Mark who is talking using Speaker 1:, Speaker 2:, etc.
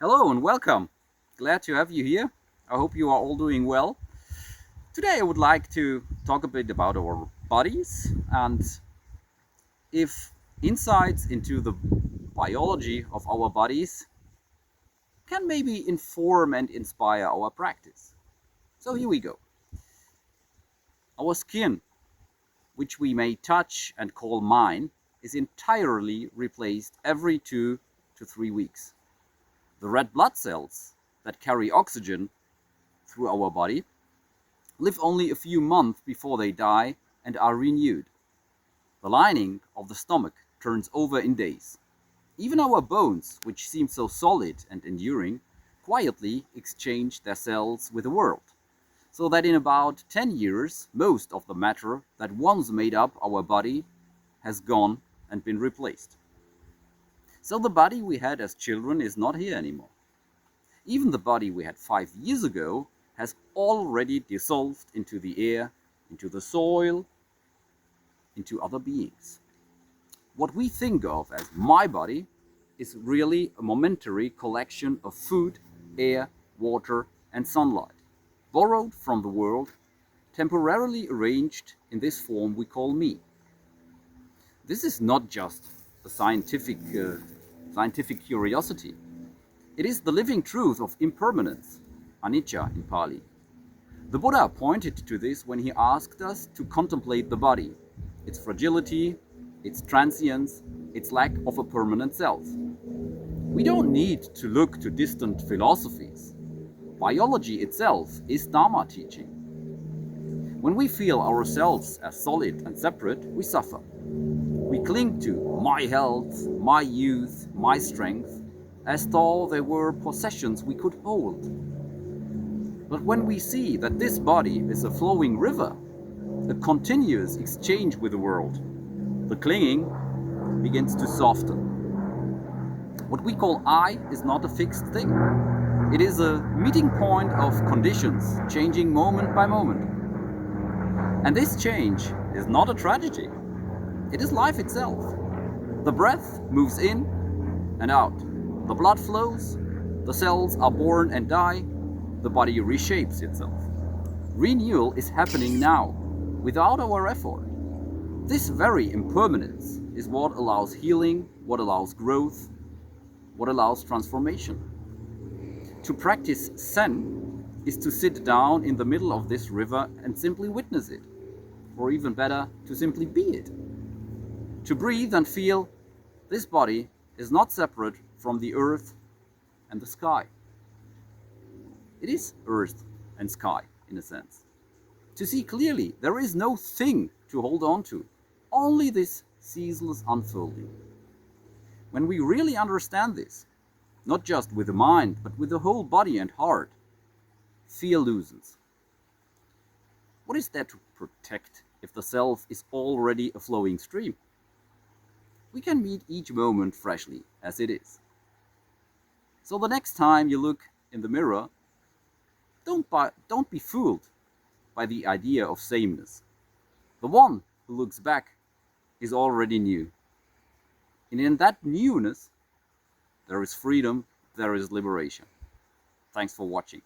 Speaker 1: Hello and welcome. Glad to have you here. I hope you are all doing well. Today I would like to talk a bit about our bodies and if insights into the biology of our bodies can maybe inform and inspire our practice. So here we go. Our skin, which we may touch and call mine, is entirely replaced every 2 to 3 weeks. The red blood cells that carry oxygen through our body live only a few months before they die and are renewed. The lining of the stomach turns over in days. Even our bones, which seem so solid and enduring, quietly exchange their cells with the world, so that in about 10 years, most of the matter that once made up our body has gone and been replaced. So the body we had as children is not here anymore. Even the body we had 5 years ago has already dissolved into the air, into the soil, into other beings. What we think of as my body is really a momentary collection of food, air, water, and sunlight, borrowed from the world, temporarily arranged in this form we call me. This is not just a scientific curiosity. It is the living truth of impermanence, anicca in Pali. The Buddha pointed to this when he asked us to contemplate the body, its fragility, its transience, its lack of a permanent self. We don't need to look to distant philosophies. Biology itself is Dharma teaching. When we feel ourselves as solid and separate, we suffer. We cling to my health, my youth, my strength, as though they were possessions we could hold. But when we see that this body is a flowing river, a continuous exchange with the world, the clinging begins to soften. What we call I is not a fixed thing. It is a meeting point of conditions, changing moment by moment. And this change is not a tragedy. It is life itself. The breath moves in and out. The blood flows, the cells are born and die, the body reshapes itself. Renewal is happening now, without our effort. This very impermanence is what allows healing, what allows growth, what allows transformation. To practice Zen is to sit down in the middle of this river and simply witness it, or even better, to simply be it. To breathe and feel this body is not separate from the earth and the sky. It is earth and sky, in a sense. To see clearly, there is no thing to hold on to, only this ceaseless unfolding. When we really understand this, not just with the mind, but with the whole body and heart, fear loosens. What is there to protect if the self is already a flowing stream? We can meet each moment freshly as it is. So the next time you look in the mirror, don't be fooled by the idea of sameness. The one who looks back is already new. And in that newness, there is freedom, there is liberation. Thanks for watching.